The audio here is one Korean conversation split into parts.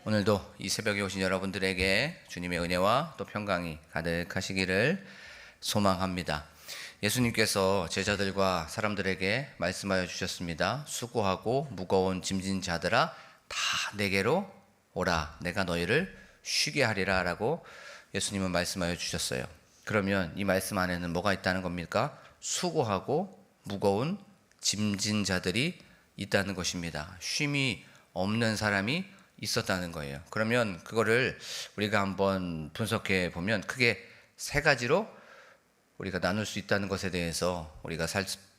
오늘도 이 새벽에 오신 여러분들에게 주님의 은혜와 또 평강이 가득하시기를 소망합니다. 예수님께서 제자들과 사람들에게 말씀하여 주셨습니다. 수고하고 무거운 짐진 자들아 다 내게로 오라, 내가 너희를 쉬게 하리라 라고 예수님은 말씀하여 주셨어요. 그러면 이 말씀 안에는 뭐가 있다는 겁니까? 수고하고 무거운 짐진 자들이 있다는 것입니다. 쉼이 없는 사람이 있었다는 거예요. 그러면 그거를 우리가 한번 분석해 보면 크게 세 가지로 우리가 나눌 수 있다는 것에 대해서 우리가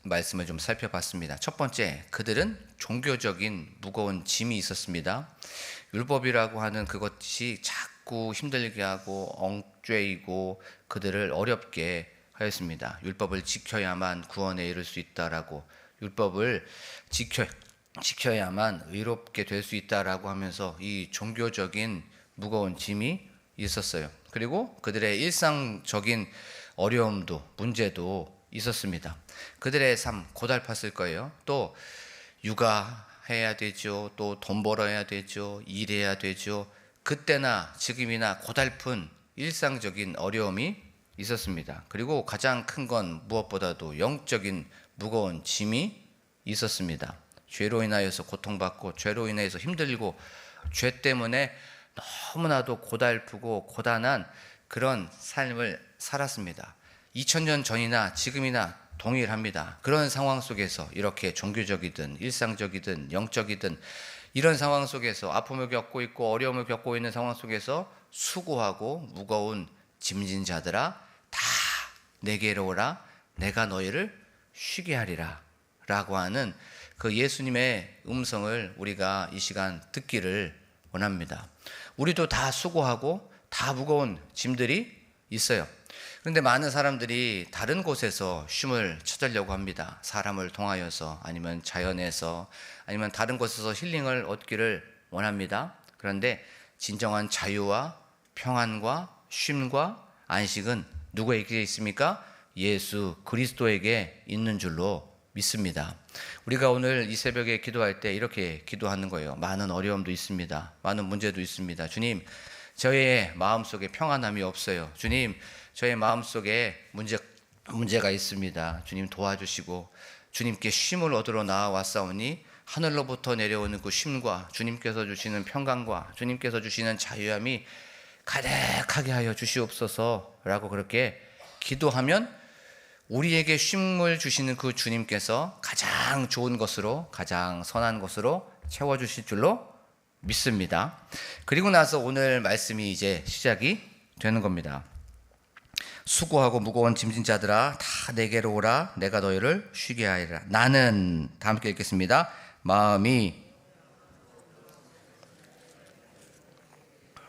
말씀을 좀 살펴봤습니다. 첫 번째, 그들은 종교적인 무거운 짐이 있었습니다. 율법이라고 하는 그것이 자꾸 힘들게 하고 엉죄이고 그들을 어렵게 하였습니다. 율법을 지켜야만 구원에 이를 수 있다라고, 율법을 지켜야만 의롭게 될 수 있다라고 하면서 이 종교적인 무거운 짐이 있었어요. 그리고 그들의 일상적인 어려움도 문제도 있었습니다. 그들의 삶 고달팠을 거예요. 또 육아해야 되죠. 또 돈 벌어야 되죠. 일해야 되죠. 그때나 지금이나 고달픈 일상적인 어려움이 있었습니다. 그리고 가장 큰 건 무엇보다도 영적인 무거운 짐이 있었습니다. 죄로 인하여서 고통받고 죄로 인해서 힘들고 죄 때문에 너무나도 고달프고 고단한 그런 삶을 살았습니다. 2000년 전이나 지금이나 동일합니다. 그런 상황 속에서 이렇게 종교적이든 일상적이든 영적이든 이런 상황 속에서 아픔을 겪고 있고 어려움을 겪고 있는 상황 속에서 수고하고 무거운 짐진 자들아 다 내게로 오라, 내가 너희를 쉬게 하리라 라고 하는 그 예수님의 음성을 우리가 이 시간 듣기를 원합니다. 우리도 다 수고하고 다 무거운 짐들이 있어요. 그런데 많은 사람들이 다른 곳에서 쉼을 찾으려고 합니다. 사람을 통하여서 아니면 자연에서 아니면 다른 곳에서 힐링을 얻기를 원합니다. 그런데 진정한 자유와 평안과 쉼과 안식은 누구에게 있습니까? 예수 그리스도에게 있는 줄로 믿습니다. 우리가 오늘 이 새벽에 기도할 때 이렇게 기도하는 거예요. 많은 어려움도 있습니다. 많은 문제도 있습니다. 주님, 저의 마음속에 평안함이 없어요. 주님, 저의 마음속에 문제가 있습니다. 주님 도와주시고 주님께 쉼을 얻으러 나와왔사오니 하늘로부터 내려오는 그 쉼과 주님께서 주시는 평강과 주님께서 주시는 자유함이 가득하게 하여 주시옵소서라고 그렇게 기도하면 우리에게 쉼을 주시는 그 주님께서 가장 좋은 것으로 가장 선한 것으로 채워주실 줄로 믿습니다. 그리고 나서 오늘 말씀이 이제 시작이 되는 겁니다. 수고하고 무거운 짐진 자들아 다 내게로 오라, 내가 너희를 쉬게 하리라. 나는, 다 함께 읽겠습니다. 마음이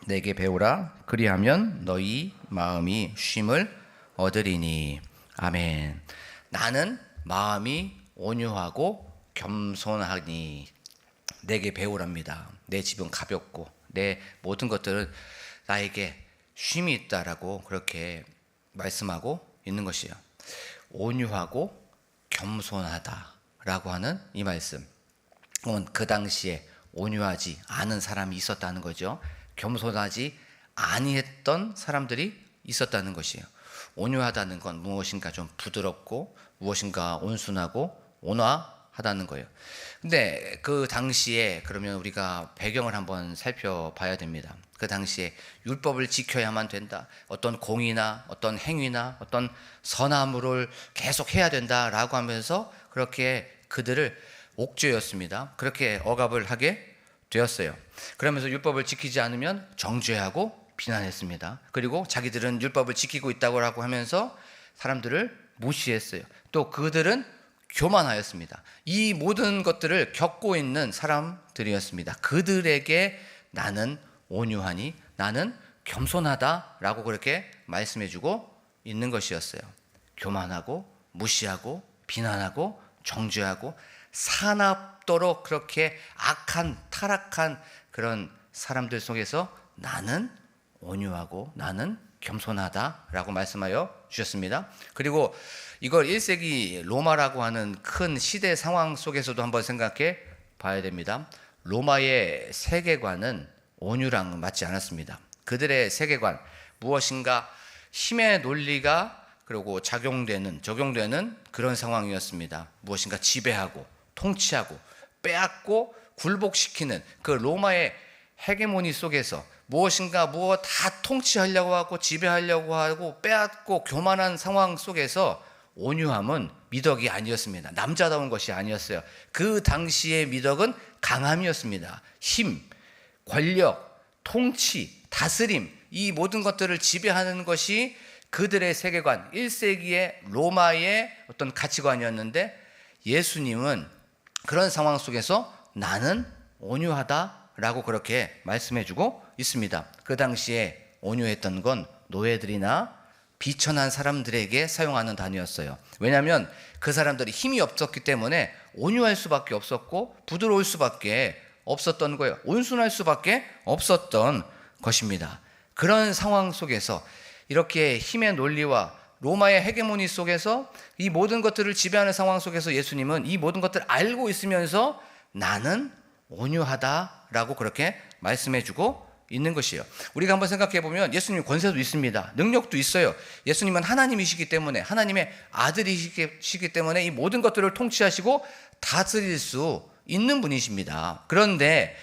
내게 배우라, 그리하면 너희 마음이 쉼을 얻으리니. 아멘. 나는 마음이 온유하고 겸손하니 내게 배우랍니다. 내 집은 가볍고 내 모든 것들은 나에게 쉼이 있다라고 그렇게 말씀하고 있는 것이에요. 온유하고 겸손하다라고 하는 이 말씀. 그 당시에 온유하지 않은 사람이 있었다는 거죠. 겸손하지 아니했던 사람들이 있었다는 것이에요. 온유하다는 건 무엇인가 좀 부드럽고 무엇인가 온순하고 온화하다는 거예요. 근데 그 당시에 그러면 우리가 배경을 한번 살펴봐야 됩니다. 그 당시에 율법을 지켜야만 된다. 어떤 공의나 어떤 행위나 어떤 선함을 계속 해야 된다라고 하면서 그렇게 그들을 옥죄였습니다. 그렇게 억압을 하게 되었어요. 그러면서 율법을 지키지 않으면 정죄하고 비난했습니다. 그리고 자기들은 율법을 지키고 있다고 하면서 사람들을 무시했어요. 또 그들은 교만하였습니다. 이 모든 것들을 겪고 있는 사람들이었습니다. 그들에게 나는 온유하니 나는 겸손하다라고 그렇게 말씀해주고 있는 것이었어요. 교만하고 무시하고 비난하고 정죄하고 사납도록 그렇게 악한 타락한 그런 사람들 속에서 나는 온유하고 나는 겸손하다라고 말씀하여 주셨습니다. 그리고 이걸 1세기 로마라고 하는 큰 시대 상황 속에서도 한번 생각해 봐야 됩니다. 로마의 세계관은 온유랑 맞지 않았습니다. 그들의 세계관, 무엇인가 힘의 논리가 그리고 적용되는 그런 상황이었습니다. 무엇인가 지배하고 통치하고 빼앗고 굴복시키는 그 로마의 헤게모니 속에서 무엇인가 다 통치하려고 하고 지배하려고 하고 빼앗고 교만한 상황 속에서 온유함은 미덕이 아니었습니다. 남자다운 것이 아니었어요. 그 당시의 미덕은 강함이었습니다. 힘, 권력, 통치, 다스림, 이 모든 것들을 지배하는 것이 그들의 세계관, 1세기의 로마의 어떤 가치관이었는데, 예수님은 그런 상황 속에서 나는 온유하다라고 그렇게 말씀해주고 있습니다. 그 당시에 온유했던 건 노예들이나 비천한 사람들에게 사용하는 단어였어요. 왜냐하면 그 사람들이 힘이 없었기 때문에 온유할 수밖에 없었고 부드러울 수밖에 없었던 거예요. 온순할 수밖에 없었던 것입니다. 그런 상황 속에서 이렇게 힘의 논리와 로마의 헤게모니 속에서 이 모든 것들을 지배하는 상황 속에서 예수님은 이 모든 것들을 알고 있으면서 나는 온유하다라고 그렇게 말씀해주고 있는 것이에요. 우리가 한번 생각해 보면 예수님 권세도 있습니다. 능력도 있어요. 예수님은 하나님이시기 때문에, 하나님의 아들이시기 때문에 이 모든 것들을 통치하시고 다스릴 수 있는 분이십니다. 그런데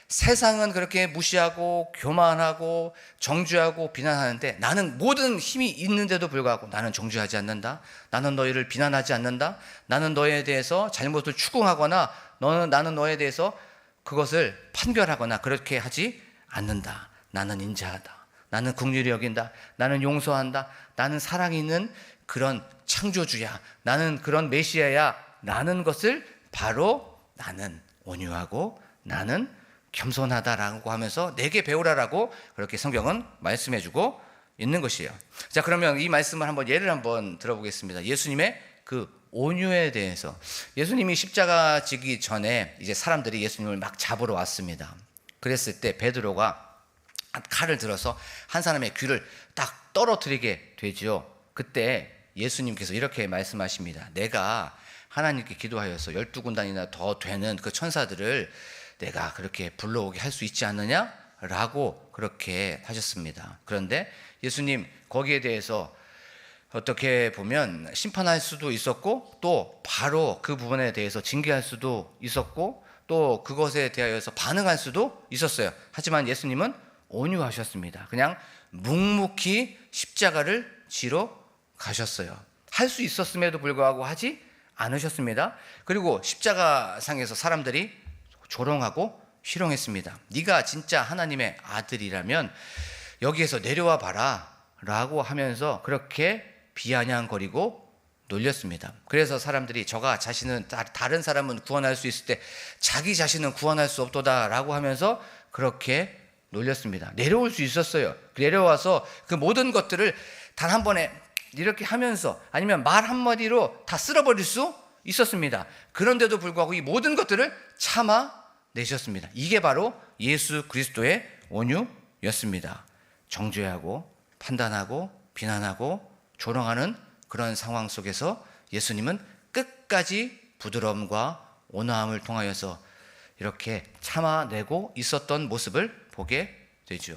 세상은 그렇게 무시하고 교만하고 정죄하고 비난하는데, 나는 모든 힘이 있는데도 불구하고 나는 정죄하지 않는다. 나는 너희를 비난하지 않는다. 나는 너희에 대해서 잘못을 추궁하거나 나는 너희에 대해서 그것을 판결하거나 그렇게 하지 않는다. 나는 인자하다. 나는 긍휼히 여긴다. 나는 용서한다. 나는 사랑이 있는 그런 창조주야. 나는 그런 메시아야. 라는 것을 바로 나는 온유하고 나는 겸손하다라고 하면서 내게 배우라라고 그렇게 성경은 말씀해주고 있는 것이에요. 자, 그러면 이 말씀을 예를 한번 들어보겠습니다. 예수님의 그 온유에 대해서. 예수님이 십자가 지기 전에 이제 사람들이 예수님을 막 잡으러 왔습니다. 그랬을 때 베드로가 칼을 들어서 한 사람의 귀를 딱 떨어뜨리게 되죠. 그때 예수님께서 이렇게 말씀하십니다. 내가 하나님께 기도하여서 12군단이나 더 되는 그 천사들을 내가 그렇게 불러오게 할 수 있지 않느냐? 라고 그렇게 하셨습니다. 그런데 예수님 거기에 대해서 어떻게 보면 심판할 수도 있었고, 또 바로 그 부분에 대해서 징계할 수도 있었고, 또 그것에 대하여서 반응할 수도 있었어요. 하지만 예수님은 온유하셨습니다. 그냥 묵묵히 십자가를 지러 가셨어요. 할 수 있었음에도 불구하고 하지 않으셨습니다. 그리고 십자가상에서 사람들이 조롱하고 희롱했습니다. 네가 진짜 하나님의 아들이라면 여기에서 내려와 봐라 라고 하면서 그렇게 비아냥거리고 놀렸습니다. 그래서 사람들이 저가 자신은 다른 사람은 구원할 수 있을 때 자기 자신은 구원할 수 없도다 라고 하면서 그렇게 놀렸습니다. 내려올 수 있었어요. 내려와서 그 모든 것들을 단 한 번에 이렇게 하면서 아니면 말 한마디로 다 쓸어버릴 수 있었습니다. 그런데도 불구하고 이 모든 것들을 참아내셨습니다. 이게 바로 예수 그리스도의 온유였습니다. 정죄하고 판단하고 비난하고 조롱하는 그런 상황 속에서 예수님은 끝까지 부드러움과 온화함을 통하여서 이렇게 참아내고 있었던 모습을 보게 되죠.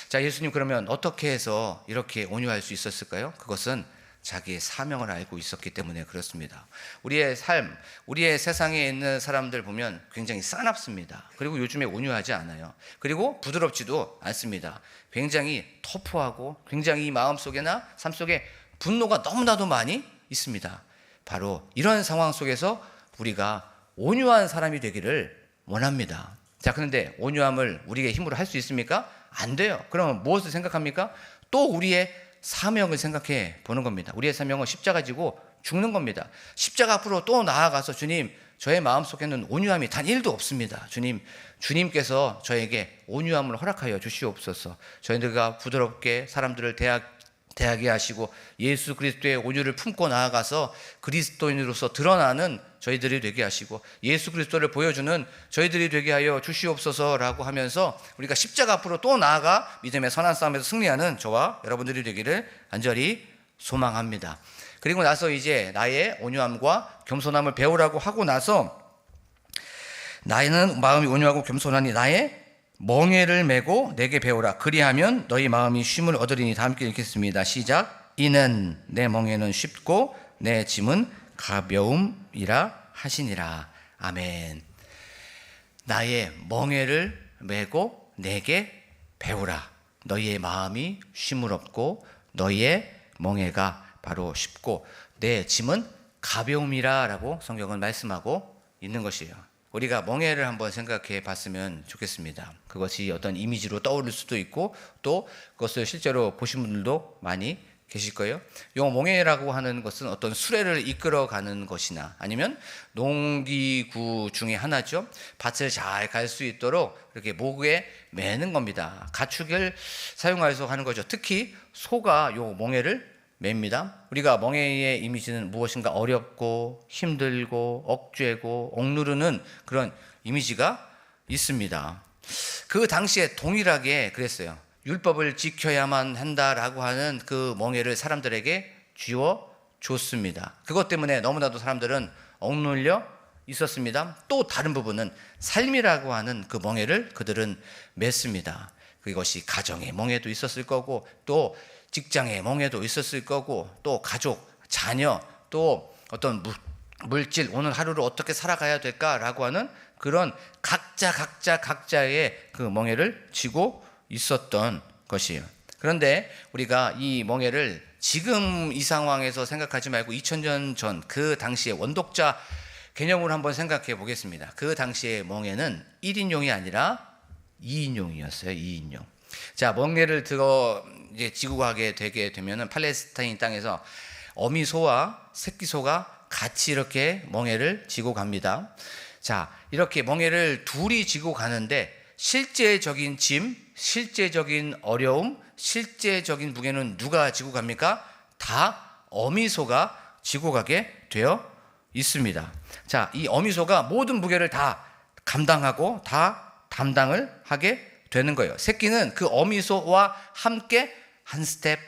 자, 예수님 그러면 어떻게 해서 이렇게 온유할 수 있었을까요? 그것은 자기의 사명을 알고 있었기 때문에 그렇습니다. 우리의 삶, 우리의 세상에 있는 사람들 보면 굉장히 싸납습니다. 그리고 요즘에 온유하지 않아요. 그리고 부드럽지도 않습니다. 굉장히 터프하고 굉장히 마음속에나 삶 속에 분노가 너무나도 많이 있습니다. 바로 이런 상황 속에서 우리가 온유한 사람이 되기를 원합니다. 자, 그런데 온유함을 우리의 힘으로 할 수 있습니까? 안 돼요. 그러면 무엇을 생각합니까? 또 우리의 사명을 생각해 보는 겁니다. 우리의 사명은 십자가 지고 죽는 겁니다. 십자가 앞으로 또 나아가서 주님, 저의 마음속에는 온유함이 단 1도 없습니다. 주님께서 저에게 온유함을 허락하여 주시옵소서. 저희들과 부드럽게 사람들을 대하게 하시고 예수 그리스도의 온유를 품고 나아가서 그리스도인으로서 드러나는 저희들이 되게 하시고 예수 그리스도를 보여주는 저희들이 되게 하여 주시옵소서라고 하면서 우리가 십자가 앞으로 또 나아가 믿음의 선한 싸움에서 승리하는 저와 여러분들이 되기를 간절히 소망합니다. 그리고 나서 이제 나의 온유함과 겸손함을 배우라고 하고 나서 나는 마음이 온유하고 겸손하니 나의 멍에를 메고 내게 배우라. 그리하면 너희 마음이 쉼을 얻으리니. 다 함께 읽겠습니다. 시작. 이는 내 멍에는 쉽고 내 짐은 가벼움이라 하시니라. 아멘. 나의 멍에를 메고 내게 배우라. 너희의 마음이 쉼을 얻고 너희의 멍에가 바로 쉽고 내 짐은 가벼움이라 라고 성경은 말씀하고 있는 것이에요. 우리가 멍에를 한번 생각해 봤으면 좋겠습니다. 그것이 어떤 이미지로 떠오를 수도 있고 또 그것을 실제로 보신 분들도 많이 계실 거예요. 이 멍에라고 하는 것은 어떤 수레를 이끌어가는 것이나 아니면 농기구 중에 하나죠. 밭을 잘 갈 수 있도록 이렇게 목에 매는 겁니다. 가축을 사용해서 하는 거죠. 특히 소가 이 멍에를 맵니다. 우리가 멍에의 이미지는 무엇인가 어렵고 힘들고 억죄고 억누르는 그런 이미지가 있습니다. 그 당시에 동일하게 그랬어요. 율법을 지켜야만 한다라고 하는 그 멍에를 사람들에게 쥐어 줬습니다. 그것 때문에 너무나도 사람들은 억눌려 있었습니다. 또 다른 부분은 삶이라고 하는 그 멍에를 그들은 맸습니다. 그것이 가정의 멍에도 있었을 거고 또 직장의 멍에도 있었을 거고 또 가족, 자녀, 또 어떤 물질, 오늘 하루를 어떻게 살아가야 될까라고 하는 그런 각자의 그 멍에를 쥐고 있었던 것이에요. 그런데 우리가 이 멍에를 지금 이 상황에서 생각하지 말고 2000년 전 그 당시에 원독자 개념으로 한번 생각해 보겠습니다. 그 당시에 멍에는 1인용이 아니라 2인용이었어요. 2인용. 자, 멍에를 이제 지고 가게 되게 되면은 팔레스타인 땅에서 어미소와 새끼소가 같이 이렇게 멍에를 지고 갑니다. 자, 이렇게 멍에를 둘이 지고 가는데 실제적인 짐, 실제적인 어려움, 실제적인 무게는 누가 지고 갑니까? 다 어미소가 지고 가게 되어 있습니다. 자, 이 어미소가 모든 무게를 다 감당하고 다 담당을 하게 되는 거예요. 새끼는 그 어미소와 함께 한 스텝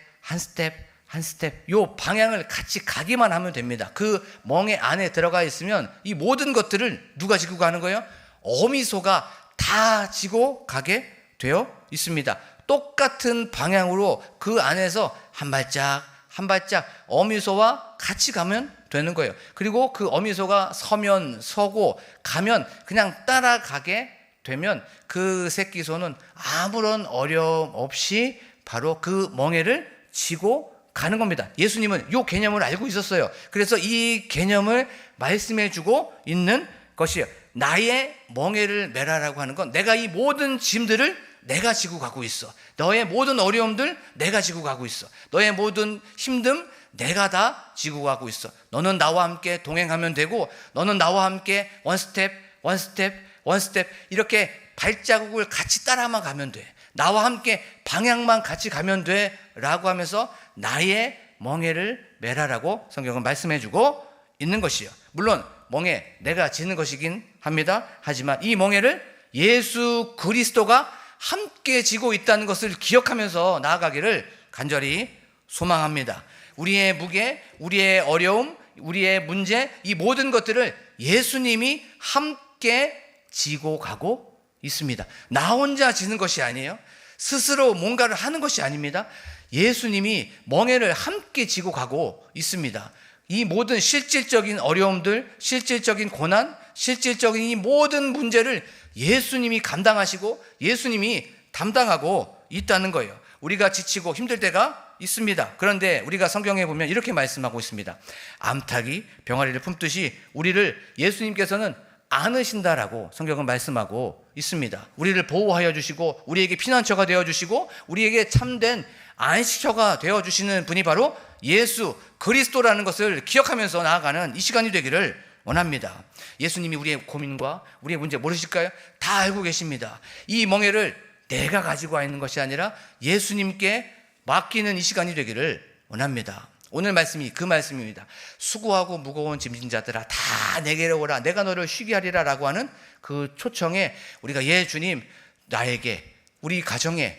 요 방향을 같이 가기만 하면 됩니다. 그 멍에 안에 들어가 있으면 이 모든 것들을 누가 지고 가는 거예요? 어미소가 다 지고 가게 되어 있습니다. 똑같은 방향으로 그 안에서 한 발짝 어미소와 같이 가면 되는 거예요. 그리고 그 어미소가 서면 서고 가면 그냥 따라가게 되면 그 새끼소는 아무런 어려움 없이 바로 그 멍에를 지고 가는 겁니다. 예수님은 이 개념을 알고 있었어요. 그래서 이 개념을 말씀해 주고 있는 것이에요. 나의 멍에를 메라라고 하는 건 내가 이 모든 짐들을 내가 지고 가고 있어. 너의 모든 어려움들 내가 지고 가고 있어. 너의 모든 힘듦 내가 다 지고 가고 있어. 너는 나와 함께 동행하면 되고 너는 나와 함께 원 스텝 이렇게 발자국을 같이 따라만 가면 돼. 나와 함께 방향만 같이 가면 돼 라고 하면서 나의 멍에를 메라라고 성경은 말씀해 주고 있는 것이에요. 물론 멍에 내가 지는 것이긴 합니다. 하지만 이 멍에를 예수 그리스도가 함께 지고 있다는 것을 기억하면서 나아가기를 간절히 소망합니다. 우리의 무게, 우리의 어려움, 우리의 문제, 이 모든 것들을 예수님이 함께 지고 가고 있습니다. 나 혼자 지는 것이 아니에요. 스스로 뭔가를 하는 것이 아닙니다. 예수님이 멍에를 함께 지고 가고 있습니다. 이 모든 실질적인 어려움들, 실질적인 고난, 실질적인 이 모든 문제를 예수님이 감당하시고 예수님이 담당하고 있다는 거예요. 우리가 지치고 힘들 때가 있습니다. 그런데 우리가 성경에 보면 이렇게 말씀하고 있습니다. 암탉이 병아리를 품듯이 우리를 예수님께서는 안으신다라고 성경은 말씀하고 있습니다. 우리를 보호하여 주시고 우리에게 피난처가 되어주시고 우리에게 참된 안식처가 되어주시는 분이 바로 예수 그리스도라는 것을 기억하면서 나아가는 이 시간이 되기를 원합니다. 예수님이 우리의 고민과 우리의 문제 모르실까요? 다 알고 계십니다. 이 멍에를 내가 가지고 와 있는 것이 아니라 예수님께 맡기는 이 시간이 되기를 원합니다. 오늘 말씀이 그 말씀입니다. 수고하고 무거운 짐진 자들아 다 내게로 오라 내가 너를 쉬게 하리라 라고 하는 그 초청에 우리가 예 주님 나에게 우리 가정에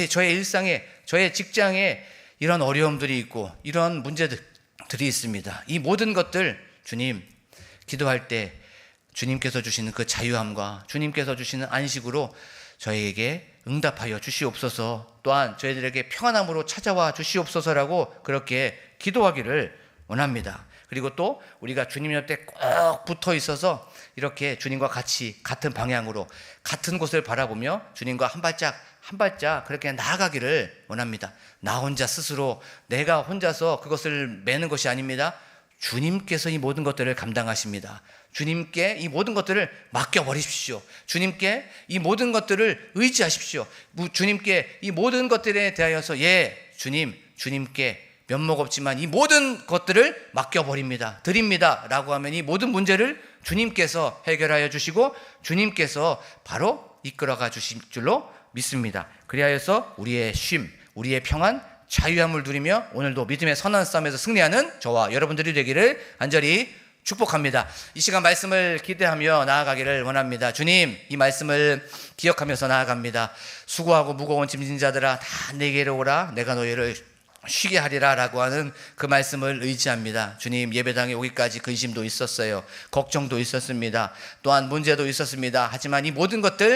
저의 일상에 저의 직장에 이런 어려움들이 있고 이런 문제들이 있습니다. 이 모든 것들 주님 기도할 때 주님께서 주시는 그 자유함과 주님께서 주시는 안식으로 저희에게 응답하여 주시옵소서. 또한 저희들에게 평안함으로 찾아와 주시옵소서라고 그렇게 기도하기를 원합니다. 그리고 또 우리가 주님 옆에 꼭 붙어 있어서 이렇게 주님과 같이 같은 방향으로 같은 곳을 바라보며 주님과 한 발짝 그렇게 나아가기를 원합니다. 나 혼자 스스로 내가 혼자서 그것을 매는 것이 아닙니다. 주님께서 이 모든 것들을 감당하십니다. 주님께 이 모든 것들을 맡겨버리십시오. 주님께 이 모든 것들을 의지하십시오. 주님께 이 모든 것들에 대하여서 주님께 면목 없지만 이 모든 것들을 맡겨버립니다. 드립니다 라고 하면 이 모든 문제를 주님께서 해결하여 주시고 주님께서 바로 이끌어가 주실 줄로 믿습니다. 그리하여서 우리의 쉼, 우리의 평안, 자유함을 누리며 오늘도 믿음의 선한 싸움에서 승리하는 저와 여러분들이 되기를 간절히 축복합니다. 이 시간 말씀을 기대하며 나아가기를 원합니다. 주님, 이 말씀을 기억하면서 나아갑니다. 수고하고 무거운 짐진 자들아 다 내게로 오라, 내가 너희를 쉬게 하리라 라고 하는 그 말씀을 의지합니다. 주님, 예배당에 오기까지 근심도 있었어요. 걱정도 있었습니다. 또한 문제도 있었습니다. 하지만 이 모든 것들